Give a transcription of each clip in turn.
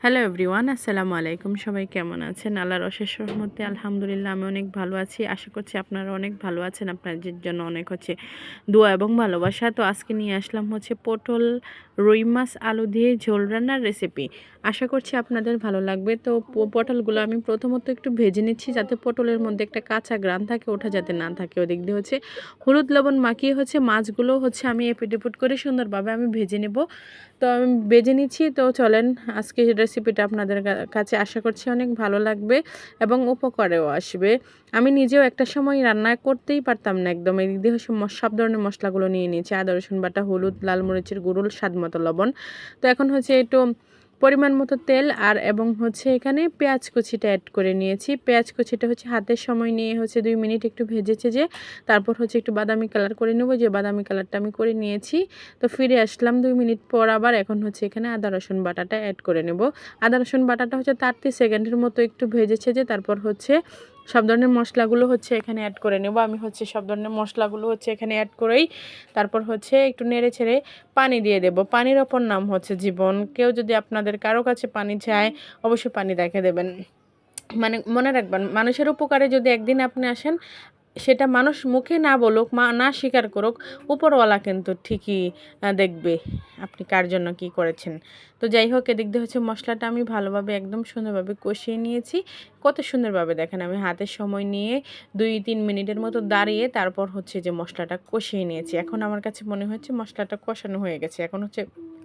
Hello everyone, আসসালামু আলাইকুম। সবাই কেমন আছেন? আল্লাহর অশেষ রহমতে আলহামদুলিল্লাহ আমি অনেক ভালো আছি। আশা করছি আপনারা অনেক ভালো আছেন। আপনাদের জন্য অনেক দোয়া এবং ভালোবাসা। তো আজকে নিয়ে আসলাম পটল রুই মাছ আলু দিয়ে ঝোল রান্নার রেসিপি। আশা করছি আপনাদের ভালো লাগবে। তো পটলগুলো আমি প্রথমত একটু ভেজে নিচ্ছি, যাতে পটলের মধ্যে একটা কাঁচা গ্রান থাকে, ওটা যাতে না থাকে। ওদিক দিয়ে হলুদ লবণ মাখিয়ে মাছগুলো আমি এপিট এপিট করে সুন্দরভাবে আমি ভেজে নেব। তো আমি ভেজে নিচ্ছি। তো চলেন, আজকে রেসিপিটা আপনাদের কাছে আশা করছি অনেক ভালো লাগবে এবং উপকারেও আসবে। আমি নিজেও একটা সময় রান্না করতেই পারতাম না একদম। এই দিয়ে সব ধরনের মশলাগুলো নিয়ে নিয়েছি: আদা রসুন বাটা, হলুদ, লাল মরিচের গুঁড়ো, স্বাদ মতো লবণ। তো এখন একটু পরিমাণ মতো তেল আর এবং এখানে পেঁয়াজ কুচিটা অ্যাড করে নিয়েছি। পেঁয়াজ কুচিটা হাতের সময় নিয়ে 2 মিনিট একটু ভেজেছে, যে তারপর একটু বাদামি কালার করে নেব। যে বাদামি কালারটা আমি করে নিয়েছি। তো ফিরে আসলাম 2 মিনিট পর আবার। এখন এখানে আদা রসুন বাটাটা অ্যাড করে নেব। আদা রসুন বাটাটা 30 সেকেন্ডের মতো একটু ভেজেছে, যে তারপর সব ধরনের মশলাগুলো এখানে অ্যাড করে নেব। আমি সব ধরনের মশলাগুলো এখানে অ্যাড করেই তারপর একটু নেড়ে ছেড়ে পানি দিয়ে দেব। পানির অপর নাম জীবন। কেউ যদি আপনাদের কারো কাছে পানি চায়, অবশ্যই পানি রেখে দেবেন। মানে মনে রাখবেন, মানুষের উপকারে যদি একদিন আপনি আসেন, সেটা মানুষ মুখে না বলুক, না স্বীকার করুক, উপরওয়ালা কিন্তু ঠিকই দেখবে আপনি কার জন্য কি করেছেন। তো যাই হোক, এদিক দিয়ে মশলাটা আমি ভালোভাবে একদম সুন্দরভাবে কষিয়ে নিয়েছি। কত সুন্দরভাবে দেখেন, আমি হাতের সময় নিয়ে 2-3 মিনিটের মতো দাঁড়িয়ে তারপর যে মশলাটা কষিয়ে নিয়েছি। এখন আমার কাছে মনে হচ্ছে মশলাটা কষানো হয়ে গেছে। এখন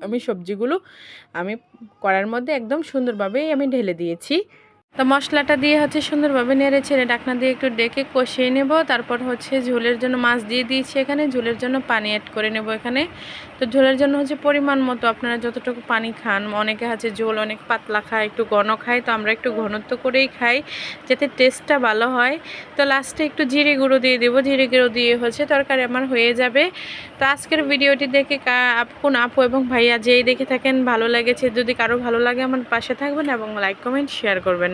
আমি সবজিগুলো আমি কড়ার মধ্যে একদম সুন্দরভাবে আমি ঢেলে দিয়েছি। তো মশলাটা দিয়ে সুন্দরভাবে নেড়ে ছেড়ে ঢাকনা দিয়ে একটু ডেকে কষিয়ে নেব। তারপর ঝোলের জন্য মাছ দিয়ে দিয়েছি। এখানে ঝোলের জন্য পানি অ্যাড করে নেব এখানে। তো ঝোলের জন্য পরিমাণ মতো আপনারা যতটুকু পানি খান, অনেকে ঝোল অনেক পাতলা খায়, একটু ঘন খায়। তো আমরা একটু ঘনত্ব করেই খাই, যাতে টেস্টটা ভালো হয়। তো লাস্টে একটু জিরে গুঁড়ো দিয়ে দেবো। জিরে গুঁড়ো দিয়ে তরকারি আমার হয়ে যাবে। তো আজকের ভিডিওটি দেখে কোন আপু এবং ভাইয়া যেই দেখে থাকেন ভালো লেগেছে, যদি কারো ভালো লাগে আমার পাশে থাকবেন এবং লাইক কমেন্ট শেয়ার করবেন।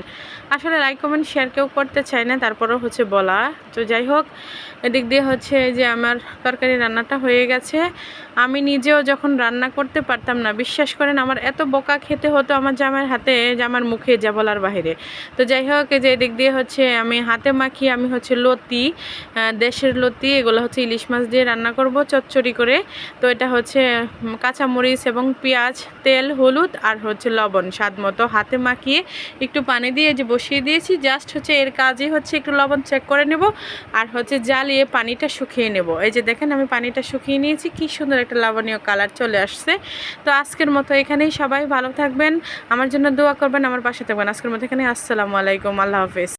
আসলে লাইক কমেন্ট শেয়ার কেউ করতে চায় না, তারপরেও বলা। তো যাই হোক, এদিক দিয়ে যে আমার তরকারি রান্নাটা হয়ে গেছে। আমি নিজেও যখন রান্না করতে পারতাম না, বিশ্বাস করেন, আমার এত বকা খেতে হতো আমার জামাইয়ের হাতে, জামার মুখে, যা বলার বাহিরে। তো যাই হোক, যে এদিক দিয়ে আমি হাতে মাখিয়ে আমি লতি, দেশের লতি, এগুলো ইলিশ মাছ দিয়ে রান্না করব চচ্চড়ি করে। তো এটা কাঁচামরিচ এবং পেঁয়াজ, তেল, হলুদ আর লবণ স্বাদ মতো হাতে মাখিয়ে একটু পানি দিয়ে বসিয়ে দিয়েছি। জাস্ট এর কাজই একটু লবণ চেক করে নেব আর জ্বালিয়ে পানিটা শুকিয়ে নেব। এই যে দেখেন, আমি পানিটা শুকিয়ে নিয়েছি। কি সুন্দর একটা লবণীয় কালার চলে আসছে। তো আজকের মতো এখানেই, সবাই ভালো থাকবেন, আমার জন্য দোয়া করবেন, আমার পাশে থাকবেন। আজকের মতো এখানে, আসসালামু আলাইকুম, আল্লাহ হাফেজ।